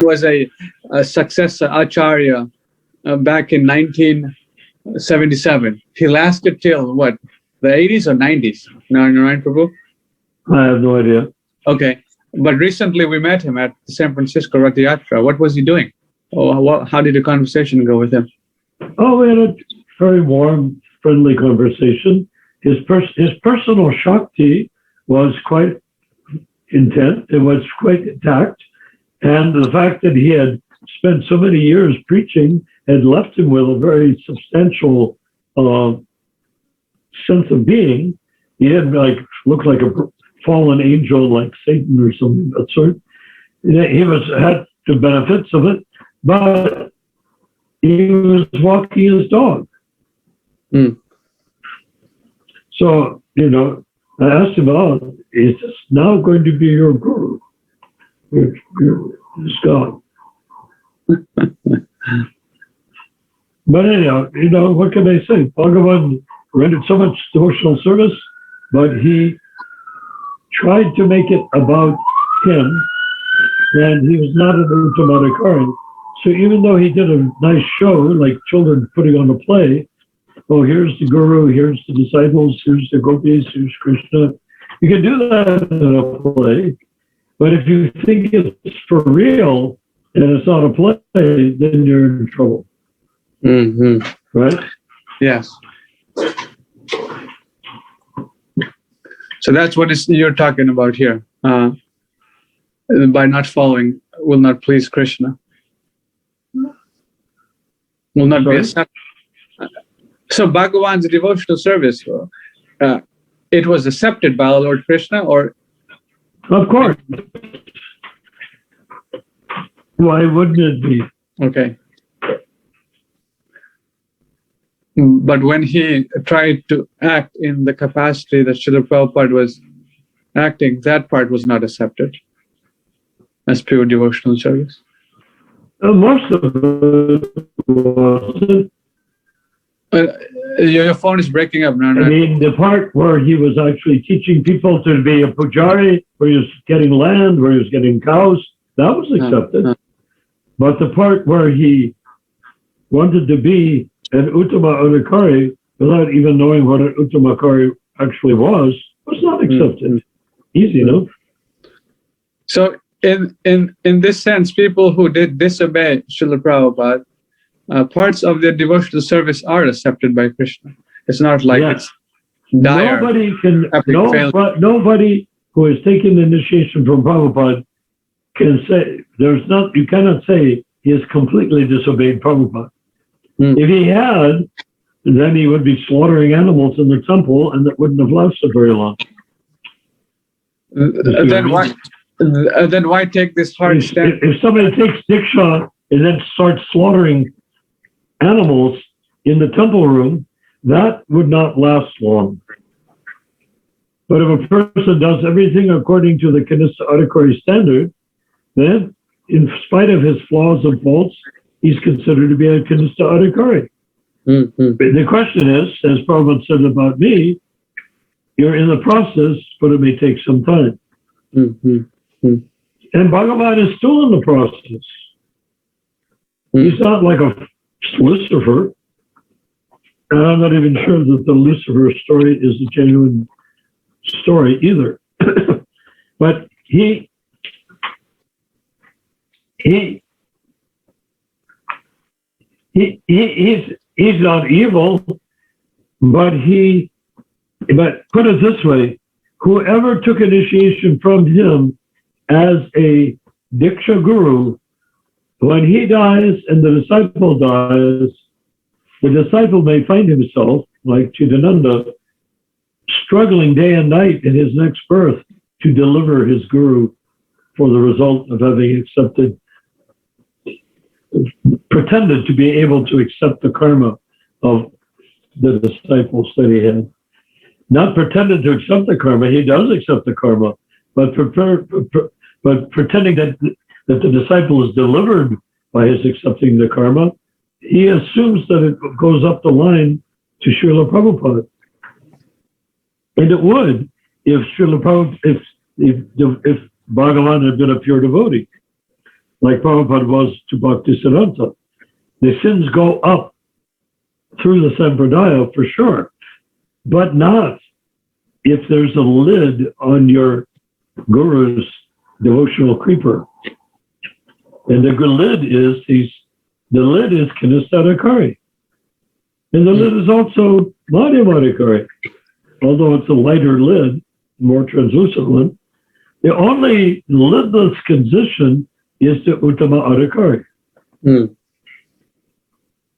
was a successor Acharya back in 1977. He lasted till what, the 80s or 90s? Narayan Prabhu? I have no idea. Okay. But recently we met him at the San Francisco Rath Yatra. What was he doing? Oh, how did the conversation go with him? Oh, we had a very warm, friendly conversation. His personal Shakti was quite intense. It was quite intact. And the fact that he had spent so many years preaching had left him with a very substantial sense of being. He didn't look like a fallen angel like Satan or something of that sort. He had the benefits of it, but he was walking his dog. So, I asked him, is this now going to be your guru? This God. But anyhow, what can I say? Bhagavan rendered so much devotional service, but he tried to make it about him, and he was not an Uttamadhikari. So even though he did a nice show, like children putting on a play, here's the guru, here's the disciples, here's the gopis, here's Krishna. You can do that in a play, but if you think it's for real and it's not a play, then you're in trouble. Mm-hmm. Right? Yes. So that's what you're talking about here. By not following, will not please Krishna. Will not be accepted. So Bhagavan's devotional service, it was accepted by our Lord Krishna, or? Of course. Why wouldn't it be? Okay. But when he tried to act in the capacity that Srila Prabhupada was acting, that part was not accepted as pure devotional service. Most of it wasn't. Your phone is breaking up now. I mean, the part where he was actually teaching people to be a pujari, where he was getting land, where he was getting cows, that was accepted. But the part where he wanted to be an Uttama Adhikari without even knowing what an Uttama Adhikari actually was not accepted. Easy enough. So in this sense, people who did disobey Srila Prabhupada, parts of their devotional service are accepted by Krishna. It's not like it's dire. Nobody who has taken the initiation from Prabhupada can say, you cannot say he has completely disobeyed Prabhupada. If he had, then he would be slaughtering animals in the temple, and that wouldn't have lasted very long. Then why take this hard step? If somebody takes Diksha and then starts slaughtering animals in the temple room, that would not last long. But if a person does everything according to the Kanistha Adhikari standard, then in spite of his flaws and faults, he's considered to be a Kanistha Adhikari. The question is, as Prabhupada said about me, you're in the process, but it may take some time. And Bhagavan is still in the process. He's not like a Lucifer. And I'm not even sure that the Lucifer story is a genuine story either. But he's not evil, but put it this way, whoever took initiation from him as a Diksha Guru, when he dies and the disciple dies, the disciple may find himself, like Chidananda, struggling day and night in his next birth to deliver his Guru for the result of having pretended to be able to accept the karma of the disciples that he had. Not pretended to accept the karma, he does accept the karma, but pretending that the disciple is delivered by his accepting the karma, he assumes that it goes up the line to Srila Prabhupada. And it would if Srila Prabhupada, if Bhagavan had been a pure devotee. like Prabhupada was to Bhaktisiddhanta. The sins go up through the Sampradaya for sure, but not if there's a lid on your guru's devotional creeper. And the lid is Kinisadakari. And the lid is also Madhyamadikari, although it's a lighter lid, more translucent one. The only lidless condition is the Uttama Adhikari.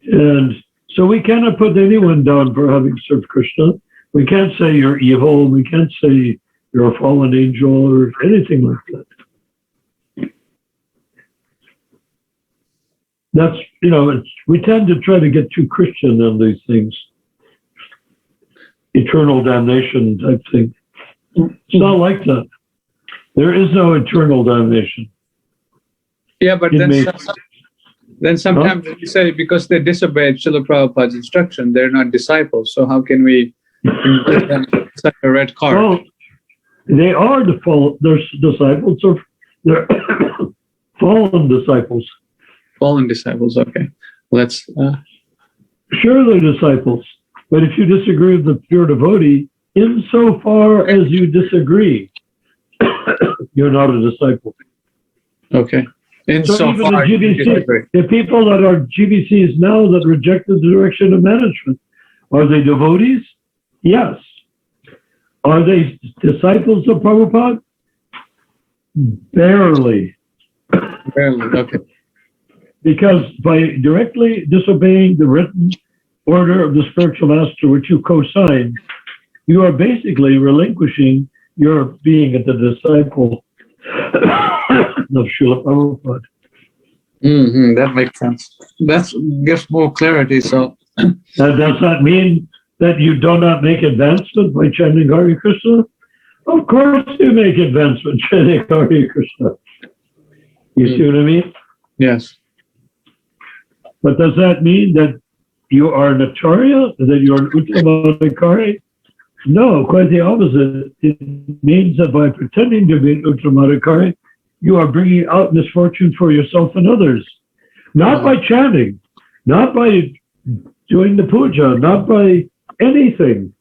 And so we cannot put anyone down for having served Krishna. We can't say you're evil. We can't say you're a fallen angel or anything like that. That's, we tend to try to get too Christian on these things. Eternal damnation type thing. It's not like that. There is no eternal damnation. Yeah, but then sometimes we say because they disobeyed Srila Prabhupada's instruction, they're not disciples. So how can we give them such a red card? Well, they are they're disciples, or they're fallen disciples. Fallen disciples, okay. Let's... Sure, they're disciples. But if you disagree with the pure devotee, insofar as you disagree, you're not a disciple. Okay. So even the GBC, the people that are GBCs now that rejected the direction of management, are they devotees? Yes. Are they disciples of Prabhupada? Barely. Barely, okay. Because by directly disobeying the written order of the spiritual master, which you co-sign, you are basically relinquishing your being a disciple of Srila Prabhupada. That makes sense. That gives more clarity. So, now, does that mean that you do not make advancement by chanting Hare Krishna? Of course you make advancement chanting Hare Krishna. You see what I mean? Yes. But does that mean that you are an Acharya, that you're an Uttamadhikari? No, quite the opposite. It means that by pretending to be an Uttamadhikari, you are bringing out misfortune for yourself and others. Not by chanting, not by doing the puja, not by anything.